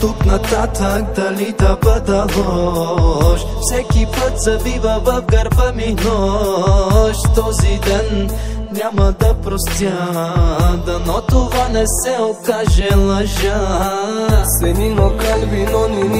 тук нататък дали да бъда лош, всеки път завива в гърба ми нож. Този ден няма да простя, дано това не се окаже лъжа. Senin o kalbin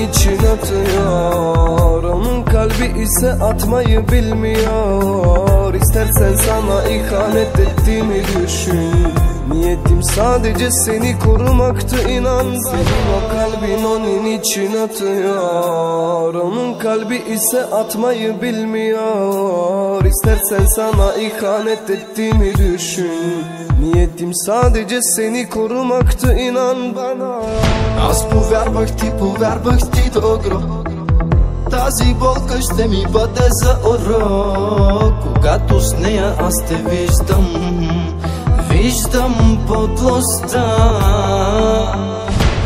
için atıyor, onun kalbi ise atmayı bilmiyor. İstersen sana ihanet ettiğimi düşün, niyetim sadece seni korumaktı inan. Senin o kalbin onun için atıyor, onun kalbi ise atmayı bilmiyor. İstersen sana ihanet ettiğimi düşün, niyetim sadece seni korumaktı inan bana. Аз повярвах ти добро, тази болка ще ми бъде за урок. Когато с нея аз те виждам подлостта.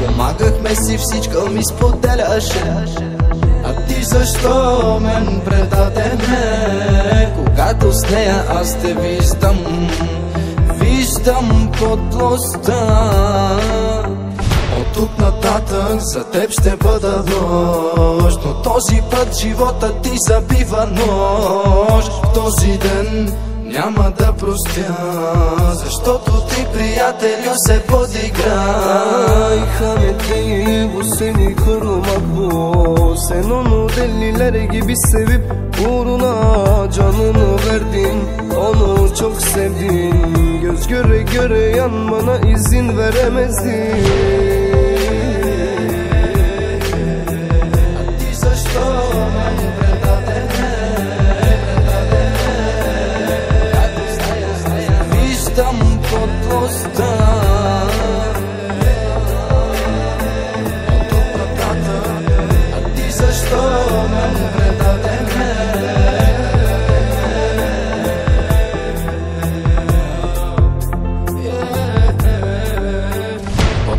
Помагахме си, всичко ми споделяше, а ти защо мен предадеме? Когато с нея аз те виждам подлостта. От тук нататък за теб ще бъда лош, но този път живота ти забива нож. Този ден няма да простя, защото ти, приятелю, се подигра. İhanet değil bu, seni korumak bu. Sen onu deliler gibi sevip uğruna canını verdin, onu çok sevdin. Göz göre göre yanmana izin veremezdin.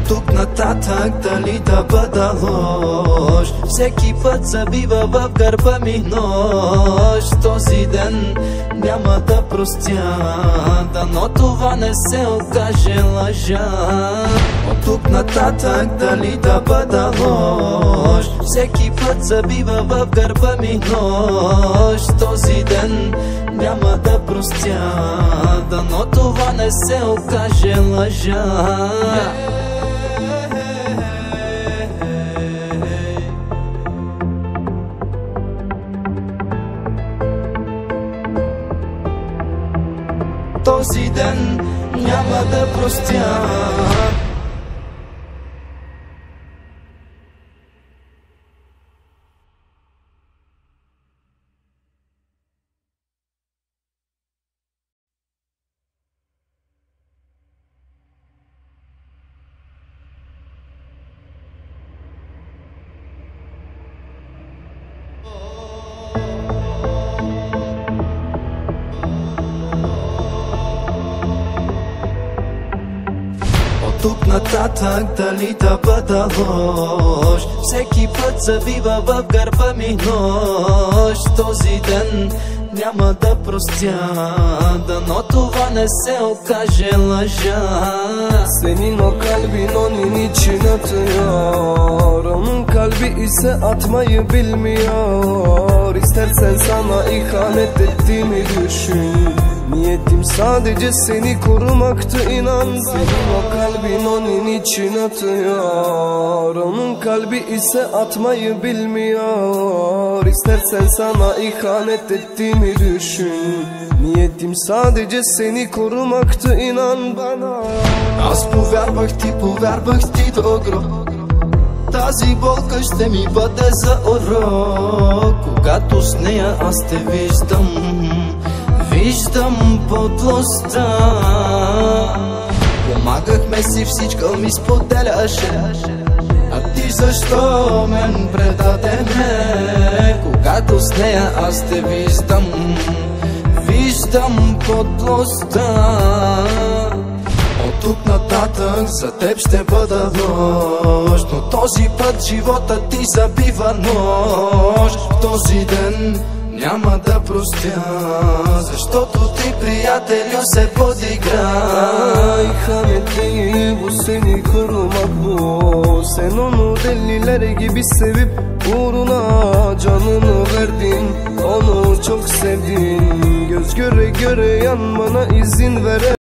Тук нататък дали да бъда лош, всеки път забива в гърба ми нож. Този ден няма да простя, дано това не се окаже лъжа. От тук нататък дали да бъда лош, всеки път забива в гърба ми нож. Този ден няма да простя, дано това не се окаже лъжа. Този ден няма да простя. Тук нататък дали да бъда лош, всеки път завива в гърба ми нож. Този ден няма да простя, дано това не се окаже лъжа. Senin o kalbin onun için atıyor, onun kalbi ise atmayı bilmiyor. İstersen sana ihanet ettiğimi düşün, niyetim sadece seni korumaktı inan. Senin o kalbin onun için atıyor, onun kalbi ise atmayı bilmiyor. İstersen sana ihanet ettiğimi düşün, niyetim sadece seni korumaktı inan bana. Аз повярвах ти добро, тази болка ще ми бъде за урок. Когато с нея аз те виждам подлостта. Помагахме си, всичко ми споделяше, а ти защо мен предадеме? Когато с нея аз те виждам подлостта. От тук нататък за теб ще бъда лош, но този път живота ти забива нож. Този ден няма да простя, защото ти, приятелю, се подигра. İhanet değil bu, seni korumak bu. Sen onu deliler gibi sevip uğruna canını verdin, onu çok sevdin. Göz göre göre yanmana izin veren